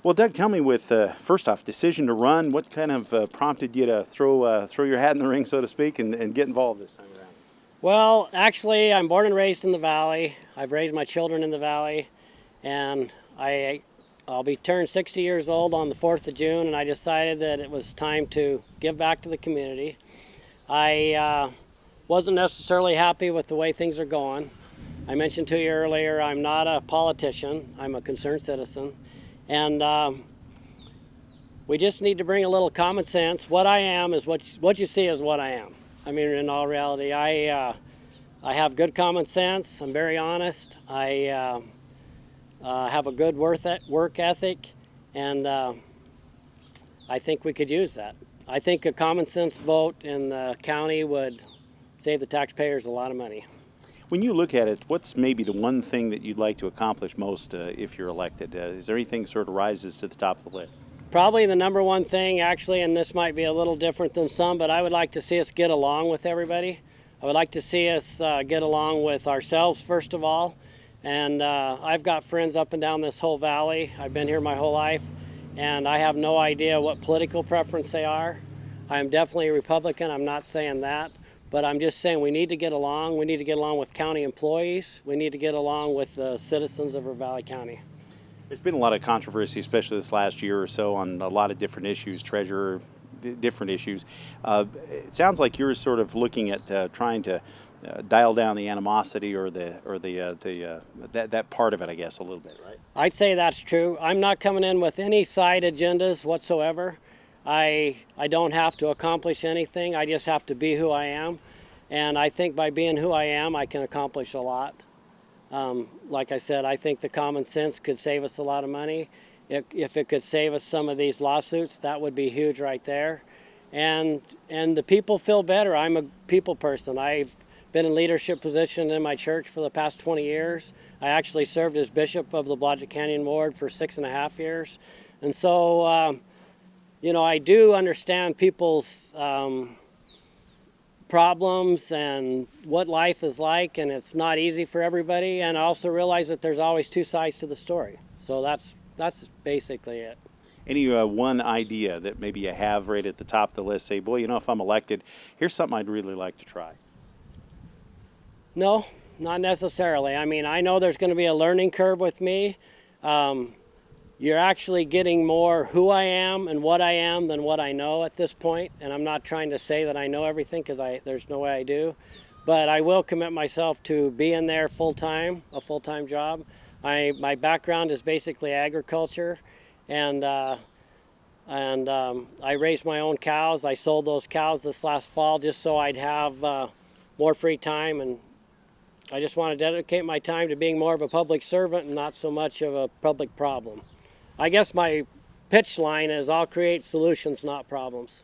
Well, Doug, tell me with, first off, decision to run, what kind of prompted you to throw your hat in the ring, so to speak, and get involved this time around? Well, actually, I'm born and raised in the Valley. I've raised my children in the Valley, and I'll be turned 60 years old on the 4th of June, and I decided that it was time to give back to the community. I wasn't necessarily happy with the way things are going. I mentioned to you earlier, I'm not a politician. I'm a concerned citizen. And we just need to bring a little common sense. What I am is what you see is what I am. I mean, in all reality, I have good common sense. I'm very honest. I have a good work ethic, and I think we could use that. I think a common sense vote in the county would save the taxpayers a lot of money. When you look at it, what's maybe the one thing that you'd like to accomplish most if you're elected? Is there anything sort of rises to the top of the list? Probably the number one thing, actually, and this might be a little different than some, but I would like to see us get along with everybody. I would like to see us get along with ourselves, first of all. And I've got friends up and down this whole valley. I've been here my whole life, and I have no idea what political preference they are. I'm definitely a Republican, I'm not saying that. But I'm just saying we need to get along. We need to get along with county employees. We need to get along with the citizens of Ravalli County. There's been a lot of controversy, especially this last year or so, on a lot of different issues, treasurer, different issues. It sounds like you're sort of looking at trying to dial down the animosity or that part of it, I guess, a little bit, right? I'd say that's true. I'm not coming in with any side agendas whatsoever. I don't have to accomplish anything. I just have to be who I am. And I think by being who I am, I can accomplish a lot. Like I said, I think the common sense could save us a lot of money. If it could save us some of these lawsuits, that would be huge right there. And the people feel better. I'm a people person. I've been in leadership position in my church for the past 20 years. I actually served as bishop of the Blodgett Canyon Ward for 6.5 years. And so, you know, I do understand people's problems and what life is like, and it's not easy for everybody. And I also realize that there's always two sides to the story. So that's basically it. Any one idea that maybe you have right at the top of the list, say, boy, you know, if I'm elected, here's something I'd really like to try? No, not necessarily. I mean, I know there's going to be a learning curve with me. You're actually getting more who I am and what I am than what I know at this point. And I'm not trying to say that I know everything, because there's no way I do. But I will commit myself to being there full-time, a full-time job. My background is basically agriculture, and I raised my own cows. I sold those cows this last fall just so I'd have more free time, and I just want to dedicate my time to being more of a public servant and not so much of a public problem. I guess my pitch line is I'll create solutions, not problems.